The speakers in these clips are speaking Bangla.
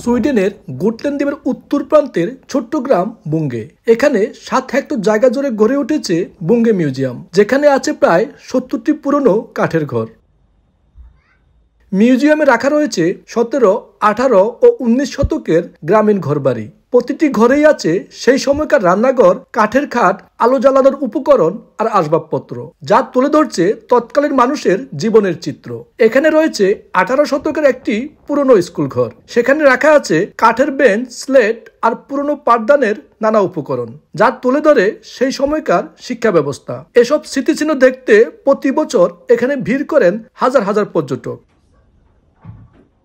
সুইডেনের গোটল্যান্ড দ্বীপের উত্তর প্রান্তের ছোট্ট গ্রাম বুঙ্গে। এখানে 7 হেক্টর জায়গা জুড়ে গড়ে উঠেছে বুঙ্গে মিউজিয়াম, যেখানে আছে প্রায় 70টি পুরনো কাঠের ঘর। মিউজিয়ামে রাখা রয়েছে 17, 18 ও 19 শতকের গ্রামীণ ঘরবাড়ি। প্রতিটি ঘরেই আছে সেই সময়কার রান্নাঘর, কাঠের খাট, আলো জ্বালানোর উপকরণ আর আসবাবপত্র, যা তুলে ধরছে তৎকালীন মানুষের জীবনের চিত্র। এখানে রয়েছে 18 শতকের একটি পুরনো স্কুল ঘর। সেখানে রাখা আছে কাঠের বেঞ্চ, স্লেট আর পুরনো পাঠদানের নানা উপকরণ, যা তুলে ধরে সেই সময়কার শিক্ষা ব্যবস্থা। এসব স্মৃতিচিহ্ন দেখতে প্রতি বছর এখানে ভিড় করেন হাজার হাজার পর্যটক।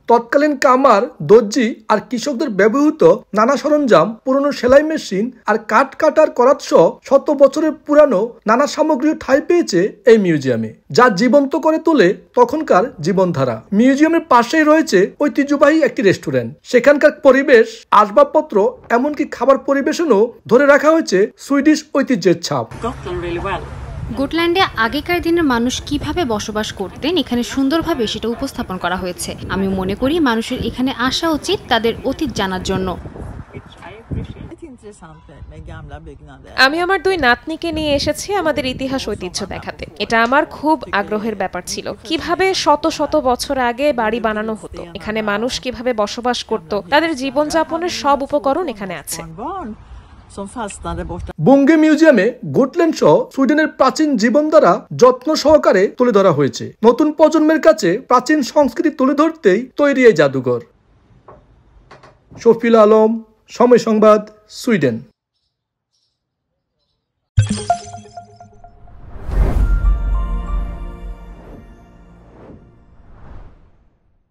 তৎকালীন কামার, দর্জি আর কৃষকদের ব্যবহৃত নানা সরঞ্জাম, পুরনো সেলাই মেশিন আর কাঠ কাটার করাত সহ 100 বছরের পুরানো নানা সামগ্রী ঠাঁই পেয়েছে এই মিউজিয়ামে, যা জীবন্ত করে তোলে তখনকার জীবনধারা। মিউজিয়ামের পাশেই রয়েছে ঐতিহ্যবাহী একটি রেস্টুরেন্ট। সেখানকার পরিবেশ, আসবাবপত্র, এমনকি খাবার পরিবেশনও ধরে রাখা হয়েছে সুইডিশ ঐতিহ্যের ছাপ। গোটল্যান্ডে আগেকার দিনের মানুষ কিভাবে বসবাস করতেন এখানে সুন্দরভাবে সেটা উপস্থাপন করা হয়েছে। আমি মনে করি মানুষের এখানে আসা উচিত তাদের অতীত জানার জন্য। আমি আমার 2 নাতনিকে নিয়ে এসেছি আমাদের ইতিহাস ঐতিহ্য দেখাতে। এটা আমার খুব আগ্রহের ব্যাপার ছিল, কিভাবে শত শত বছর আগে বাড়ি বানানো হতো, এখানে মানুষ কিভাবে বসবাস করত, তাদের জীবনযাপনের সব উপকরণ এখানে আছে। বুঙ্গে মিউজিয়ামে গোটল্যান্ড সহ সুইডেনের প্রাচীন জীবনধারা যত্ন সহকারে তুলে ধরা হয়েছে। নতুন প্রজন্মের কাছে প্রাচীন সংস্কৃতি তুলে ধরতেই তৈরি এই জাদুঘর। শফিল আলম, সময় সংবাদ, সুইডেন।